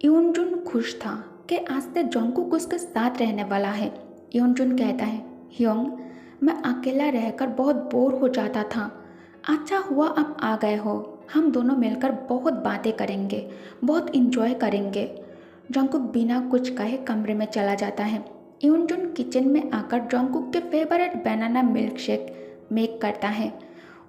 यूनजुन खुश था कि आज से जंगकुक उसके साथ रहने वाला है। यूनजुन कहता है, ह्योंग, मैं अकेला रहकर बहुत बोर हो जाता था। अच्छा हुआ अब आ गए हो। हम दोनों मिलकर बहुत बातें करेंगे, बहुत इंजॉय करेंगे। जंगकुक बिना कुछ कहे कमरे में चला जाता है। यूनजुन किचन में आकर जंगकुक के favourite banana milk shake make करता है,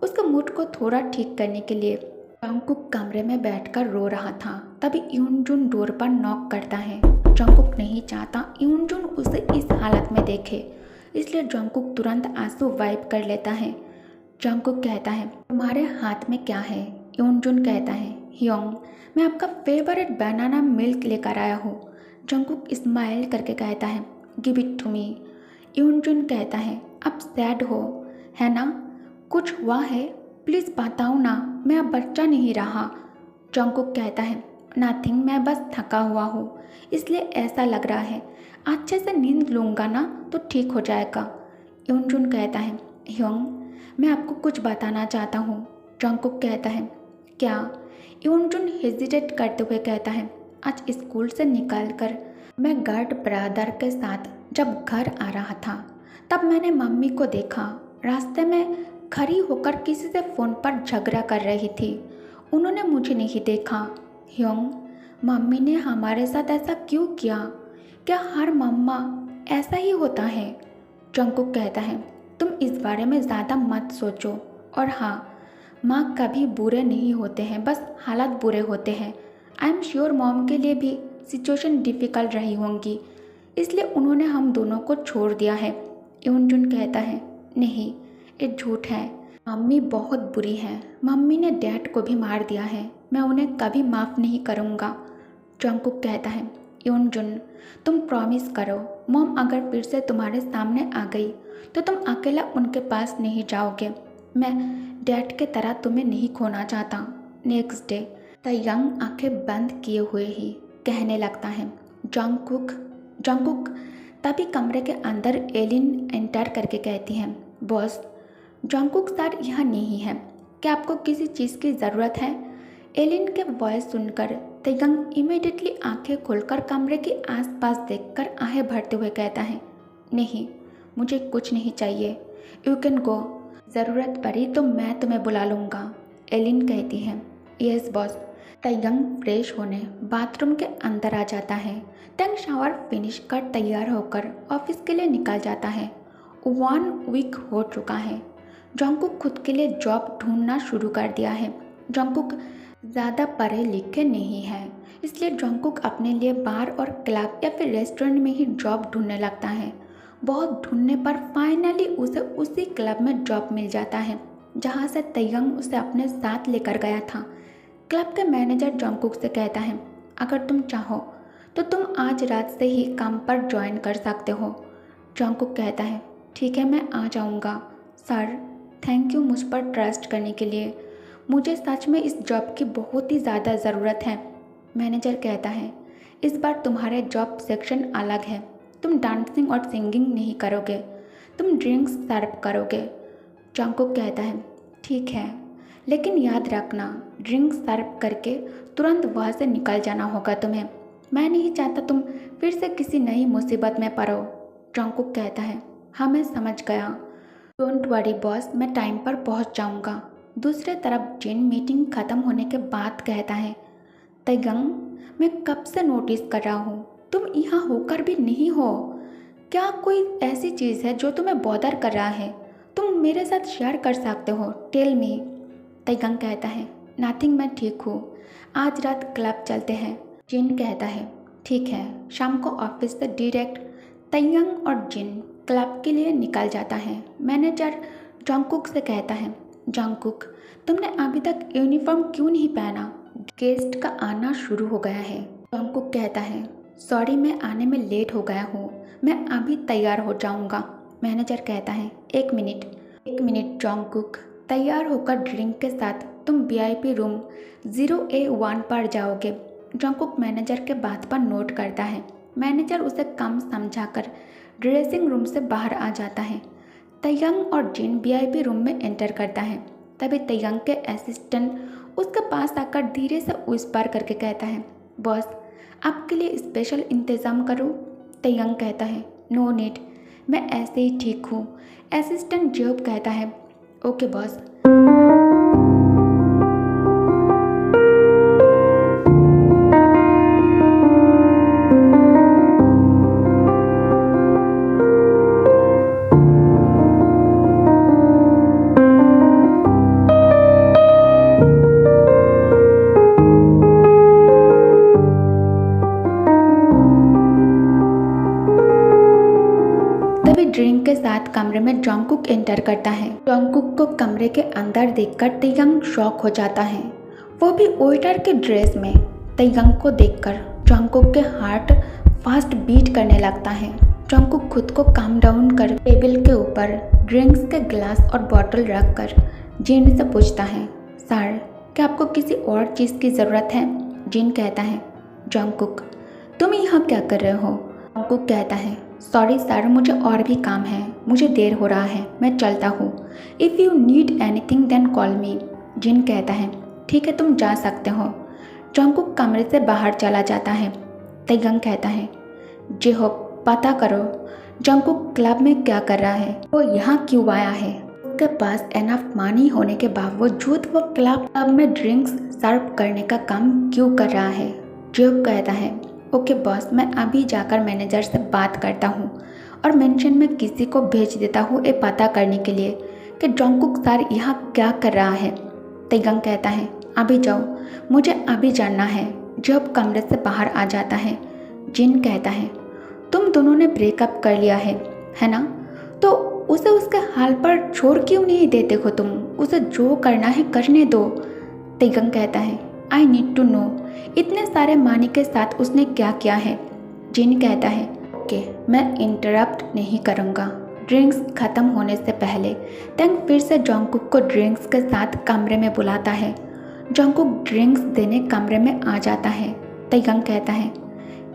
उसके मूड को थोड़ा ठीक करने के लिए। जंगकुक कमरे में बैठकर रो रहा था। तभी यूनजुन डोर पर नॉक करता है। जंगकुक नहीं चाहता यूनजुन उसे इस हालत में देखे, इसलिए जंगकुक तुरंत आंसू वाइप कर लेता है। जंगकुक कहता है, तुम्हारे हाथ में क्या है? यूनजुन कहता है, ह्योंग, मैं आपका फेवरेट बनाना मिल्क लेकर आया हूँ। जंगकुक स्माइल करके कहता है, गिव इट टू मी। यूनजुन कहता है, अब सैड हो है ना? कुछ हुआ है? प्लीज़ बताओ ना, मैं अब बच्चा नहीं रहा। जंगकुक कहता है, नथिंग, मैं बस थका हुआ हूँ, इसलिए ऐसा लग रहा है। अच्छे से नींद लूँगा ना तो ठीक हो जाएगा। यूनजुन कहता है, ह्योंग, मैं आपको कुछ बताना चाहता हूँ। जंगकुक कहता है, क्या? यूनजुन हेजिटेट करते हुए कहता है, आज स्कूल से निकलकर मैं गर्ड ब्रदर के साथ जब घर आ रहा था तब मैंने मम्मी को देखा। रास्ते में खड़ी होकर किसी से फ़ोन पर झगड़ा कर रही थी। उन्होंने मुझे नहीं देखा। ह्योंग, मम्मी ने हमारे साथ ऐसा क्यों किया? क्या हर मम्मा ऐसा ही होता है? जंगकुक कहता है, तुम इस बारे में ज़्यादा मत सोचो। और हाँ, माँ कभी बुरे नहीं होते हैं, बस हालात बुरे होते हैं। आई एम श्योर मॉम के लिए भी सिचुएशन डिफ़िकल्ट रही होंगी, इसलिए उन्होंने हम दोनों को छोड़ दिया है। यूनजुन कहता है, नहीं, ये झूठ है। मम्मी बहुत बुरी है। मम्मी ने डैड को भी मार दिया है। मैं उन्हें कभी माफ़ नहीं करूँगा। जंगकुक कहता है, यूनजुन, तुम प्रॉमिस करो, मॉम अगर फिर से तुम्हारे सामने आ गई तो तुम अकेला उनके पास नहीं जाओगे। मैं डैड के तरह तुम्हें नहीं खोना चाहता। नेक्स्ट डे तयंग आंखें बंद किए हुए ही कहने लगता है, जंगकुक। जंगकुक तभी कमरे के अंदर एलिन एंटर करके कहती है, बॉस, जंगकुक सर यहाँ नहीं है। क्या आपको किसी चीज़ की ज़रूरत है? एलिन के वॉइस सुनकर तयंग इमीडिएटली आंखें खोलकर कमरे के आसपास देखकर आहें भरते हुए कहता है, नहीं, मुझे कुछ नहीं चाहिए। You can go. ज़रूरत पड़ी तो मैं तुम्हें बुला लूँगा। एलिन कहती है, यस बॉस। तयंग फ्रेश होने बाथरूम के अंदर आ जाता है। तयंग शावर फिनिश कर तैयार होकर ऑफिस के लिए निकल जाता है। 1 वीक हो चुका है। जंगकुक खुद के लिए जॉब ढूंढना शुरू कर दिया है। जंगकुक ज़्यादा पढ़े लिखे नहीं है, इसलिए जंगकुक अपने लिए बार और क्लब या फिर रेस्टोरेंट में ही जॉब ढूंढने लगता है। बहुत ढूंढने पर फाइनली उसे उसी क्लब में जॉब मिल जाता है जहाँ से तयंग उसे अपने साथ लेकर गया था। क्लब के मैनेजर जंगकुक से कहता है, अगर तुम चाहो तो तुम आज रात से ही काम पर ज्वाइन कर सकते हो। जंगकुक कहता है, ठीक है, मैं आ जाऊँगा। सर, थैंक यू मुझ पर ट्रस्ट करने के लिए। मुझे सच में इस जॉब की बहुत ही ज़्यादा ज़रूरत है। मैनेजर कहता है, इस बार तुम्हारे जॉब सेक्शन अलग है। तुम डांसिंग और सिंगिंग नहीं करोगे, तुम ड्रिंक्स सर्व करोगे। जंगकुक कहता है, ठीक है, लेकिन याद रखना, ड्रिंक सर्व करके तुरंत वहाँ से निकल जाना होगा तुम्हें। मैं नहीं चाहता तुम फिर से किसी नई मुसीबत में पड़ो। जंगकुक कहता है, हाँ मैं समझ गया। डोंट वरी बॉस, मैं टाइम पर पहुँच जाऊँगा। दूसरे तरफ जिन मीटिंग ख़त्म होने के बाद कहता है, तयंग, मैं कब से नोटिस कर रहा हूँ, तुम यहाँ होकर भी नहीं हो। क्या कोई ऐसी चीज़ है जो तुम्हें बॉदर कर रहा है? तुम मेरे साथ शेयर कर सकते हो, टेल मी। तयंग कहता है, नथिंग, मैं ठीक हूँ। आज रात क्लब चलते हैं। जिन कहता है, ठीक है। शाम को ऑफिस से डायरेक्ट तयंग और जिन क्लब के लिए निकल जाता है। मैनेजर जंगकुक से कहता है, जंगकुक, तुमने अभी तक यूनिफॉर्म क्यों नहीं पहना? गेस्ट का आना शुरू हो गया है। जंगकुक कहता है, सॉरी, मैं आने में लेट हो गया हूँ, मैं अभी तैयार हो जाऊँगा। मैनेजर कहता है, एक मिनट जंगकुक, तैयार होकर ड्रिंक के साथ तुम VIP रूम 0A1 पर जाओगे। जंगकुक मैनेजर के बात पर नोट करता है। मैनेजर उसे कम समझाकर ड्रेसिंग रूम से बाहर आ जाता है। तयंग और जिन VIP रूम में एंटर करता है। तभी तयंग के असिस्टेंट उसके पास आकर धीरे से विस्पर करके कहता है, बॉस, आपके लिए स्पेशल इंतज़ाम करूँ? तयंग कहता है, नो नीड, मैं ऐसे ही ठीक हूँ। असिस्टेंट जेहब कहता है, ओके बॉस। तभी ड्रिंक के साथ कमरे में जॉन्गकुक एंटर करता है। जॉन्गकुक को कमरे के अंदर देखकर तयंग शॉक हो जाता है, वो भी वेटर के ड्रेस में। तयंग को देखकर जॉन्गकुक के हार्ट फास्ट बीट करने लगता है। जॉन्गकुक खुद को काम डाउन कर टेबल के ऊपर ड्रिंक्स के ग्लास और बॉटल रखकर जिन से पूछता है, सर क्या आपको किसी और चीज़ की ज़रूरत है? जिन कहता है, जॉन्गकुक तुम यहाँ क्या कर रहे हो? जॉन्गकुक कहता है, सॉरी सर, मुझे और भी काम है, मुझे देर हो रहा है, मैं चलता हूँ। If you need anything then call me. जिन कहता है, ठीक है तुम जा सकते हो। जॉन्गकुक कमरे से बाहर चला जाता है। तयंग कहता है, जेहब पता करो जॉन्गकुक क्लब में क्या कर रहा है, वो यहाँ क्यों आया है? उसके पास एनफ मनी होने के बावजूद वो क्लब में ड्रिंक्स सर्व करने का काम क्यों कर रहा है? जेहब कहता है, ओके बॉस, मैं अभी जाकर मैनेजर से बात करता हूँ और मेंशन में किसी को भेज देता हूँ ये पता करने के लिए कि जॉन्गकुक सर यहाँ क्या कर रहा है। तयंग कहता है, अभी जाओ, मुझे अभी जानना है। जब कमरे से बाहर आ जाता है। जिन कहता है, तुम दोनों ने ब्रेकअप कर लिया है ना? तो उसे उसके हाल पर छोड़ क्यों नहीं देते हो तुम? उसे जो करना है करने दो। तयंग कहता है, आई नीड टू नो, इतने सारे मनी के साथ उसने क्या किया है? जिन कहता है, ओके मैं इंटरप्ट नहीं करूँगा। ड्रिंक्स ख़त्म होने से पहले तंग फिर से जॉन्गकुक को ड्रिंक्स के साथ कमरे में बुलाता है। जॉन्गकुक ड्रिंक्स देने कमरे में आ जाता है। तयंग कहता है,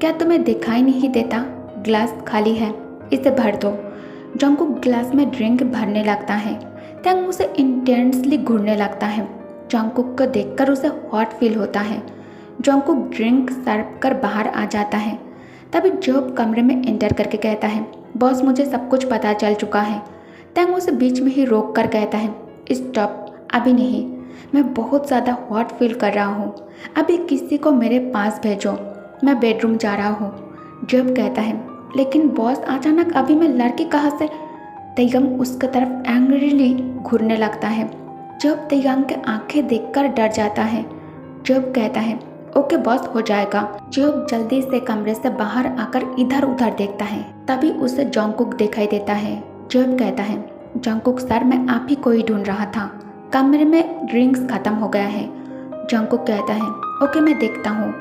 क्या तुम्हें दिखाई नहीं देता? ग्लास खाली है, इसे भर दो। जॉन्गकुक ग्लास में ड्रिंक भरने लगता है। तंग उसे इंटेंसली घूरने लगता है। जॉन्गकुक को देखकर उसे हॉट फील होता है। जॉन्गकुक ड्रिंक सर्व कर बाहर आ जाता है। तभी जेहब कमरे में एंटर करके कहता है, बॉस मुझे सब कुछ पता चल चुका है। तंग उसे बीच में ही रोक कर कहता है, स्टॉप, अभी नहीं, मैं बहुत ज़्यादा हॉट फील कर रहा हूँ, अभी किसी को मेरे पास भेजो, मैं बेडरूम जा रहा हूँ। जेहब कहता है, लेकिन बॉस अचानक अभी मैं लड़की कहाँ से? तयंग उसकी तरफ एंग्रीली घूरने लगता है। जेहब तयंग के आंखें देखकर डर जाता है। जेहब कहता है, ओके बॉस, हो जाएगा। जेहब जल्दी से कमरे से बाहर आकर इधर उधर देखता है। तभी उसे जॉन्गकुक दिखाई देता है। जेहब कहता है, जॉन्गकुक सर, मैं आप ही को ही ढूंढ रहा था, कमरे में ड्रिंक्स खत्म हो गया है। जॉन्गकुक कहता है, ओके मैं देखता हूँ।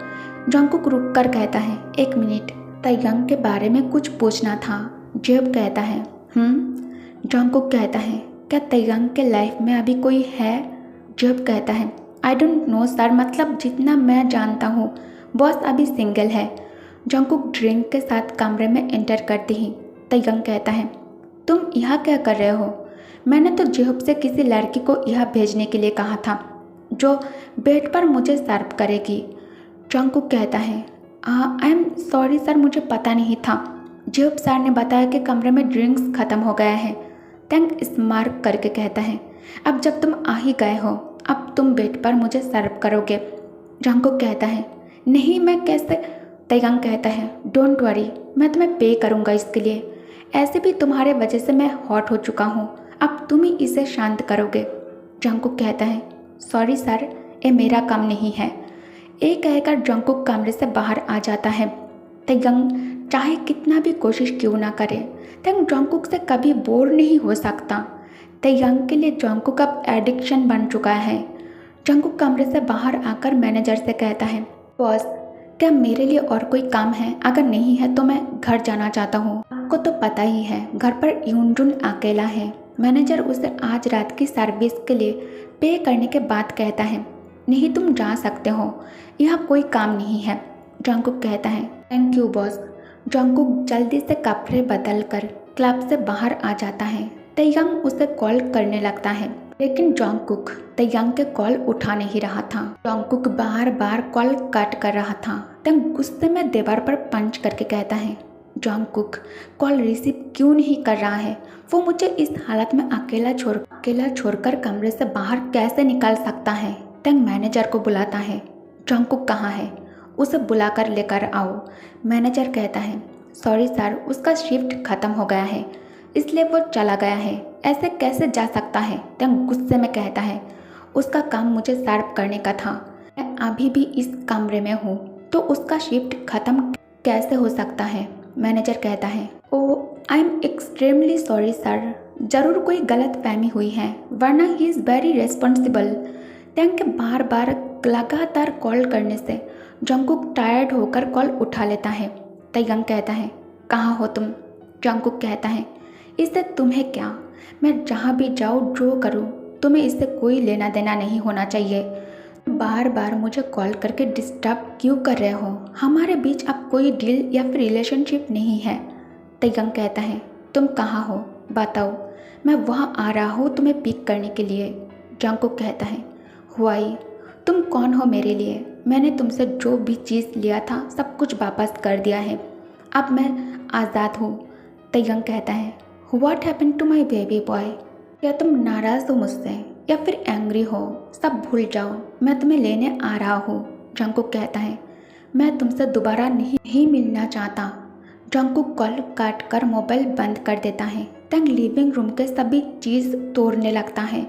जॉन्गकुक रुक कर कहता है, एक मिनट, तयंग के बारे में कुछ पूछना था। जेहब कहता है, जॉन्गकुक कहता है, क्या तयंग के लाइफ में अभी कोई है? जेहब कहता है, आई डोंट नो सर, मतलब जितना मैं जानता हूँ बॉस अभी सिंगल है। जॉन्गकुक ड्रिंक के साथ कमरे में एंटर करते ही तयंग कहता है, तुम यहाँ क्या कर रहे हो? मैंने तो जेहब से किसी लड़की को यहाँ भेजने के लिए कहा था जो बेड पर मुझे सर्व करेगी। जॉन्गकुक कहता है, आई एम सॉरी सर, मुझे पता नहीं था। जेहब सर ने बताया कि कमरे में ड्रिंक्स ख़त्म हो गया है। तंग स्मार्क करके कहता है, अब जब तुम आ ही गए हो, अब तुम बेड पर मुझे सर्व करोगे। जॉन्गकुक कहता है, नहीं मैं कैसे? तयंग कहता है, डोंट वरी, मैं तुम्हें पे करूँगा इसके लिए, ऐसे भी तुम्हारे वजह से मैं हॉट हो चुका हूँ, अब तुम ही इसे शांत करोगे। जॉन्गकुक कहता है, सॉरी सर, ये मेरा काम नहीं है। ये कहकर जॉन्गकुक कमरे से बाहर आ जाता है। तयंग चाहे कितना भी कोशिश क्यों ना करे, तंग जॉन्गकुक से कभी बोर नहीं हो सकता। तयंग के लिए जॉन्गकुक अब एडिक्शन बन चुका है। जॉन्गकुक कमरे से बाहर आकर मैनेजर से कहता है, बॉस क्या मेरे लिए और कोई काम है? अगर नहीं है तो मैं घर जाना चाहता हूँ। आपको तो पता ही है घर पर यूनजुन अकेला है। मैनेजर उसे आज रात की सर्विस के लिए पे करने के बाद कहता है, नहीं तुम जा सकते हो, यहाँ कोई काम नहीं है। जॉन्गकुक कहता है, थैंक यू बॉस। जॉन्गकुक जल्दी से कपड़े बदल कर क्लब से बाहर आ जाता है। तयंग उसे कॉल करने लगता है। लेकिन जॉन्गकुक तयंग के कॉल उठा नहीं रहा था। जॉन्गकुक बार बार कॉल कट कर रहा था। तयंग गुस्से में दीवार पर पंच करके कहता है, जॉन्गकुक कॉल रिसीव क्यों नहीं कर रहा है? वो मुझे इस हालत में अकेला छोड़कर कमरे से बाहर कैसे निकाल सकता है? तयंग मैनेजर को बुलाता है। जॉन्गकुक कहाँ है? उसे बुलाकर लेकर आओ। मैनेजर कहता है, सॉरी सर, उसका शिफ्ट खत्म हो गया है इसलिए वो चला गया है। ऐसे कैसे जा सकता है? तयंग गुस्से में कहता है, उसका काम मुझे सर्व करने का था। मैं अभी भी इस कमरे में हूँ तो उसका शिफ्ट खत्म कैसे हो सकता है? मैनेजर कहता है, oh I am extremely sorry sir, ज़रूर कोई गलत फहमी हुई है, वरना ही इज़ वेरी रिस्पॉन्सिबल। तयंग के बार बार लगातार कॉल करने से जॉन्गकुक टायर्ड होकर कॉल उठा लेता है। तयंग कहता है, कहाँ हो तुम? जॉन्गकुक कहता है, इससे तुम्हें क्या? मैं जहाँ भी जाऊँ जो करूँ तुम्हें इससे कोई लेना देना नहीं होना चाहिए। बार बार मुझे कॉल करके डिस्टर्ब क्यों कर रहे हो? हमारे बीच अब कोई डील या फिर रिलेशनशिप नहीं है। तयंग कहता है, तुम कहाँ हो बताओ, मैं वहाँ आ रहा हूँ तुम्हें पिक करने के लिए। जॉन्गकुक कहता है, हुआई, तुम कौन हो मेरे लिए? मैंने तुमसे जो भी चीज़ लिया था सब कुछ वापस कर दिया है, अब मैं आज़ाद हूँ। तयंग कहता है, what happen to my baby boy? क्या तुम नाराज़ हो मुझसे या फिर एंग्री हो? सब भूल जाओ, मैं तुम्हें लेने आ रहा हूँ। जॉन्गकुक कहता है, मैं तुमसे दोबारा नहीं मिलना चाहता। जॉन्गकुक कॉल काट कर मोबाइल बंद कर देता है। तयंग लिविंग रूम के सभी चीज़ तोड़ने लगता है।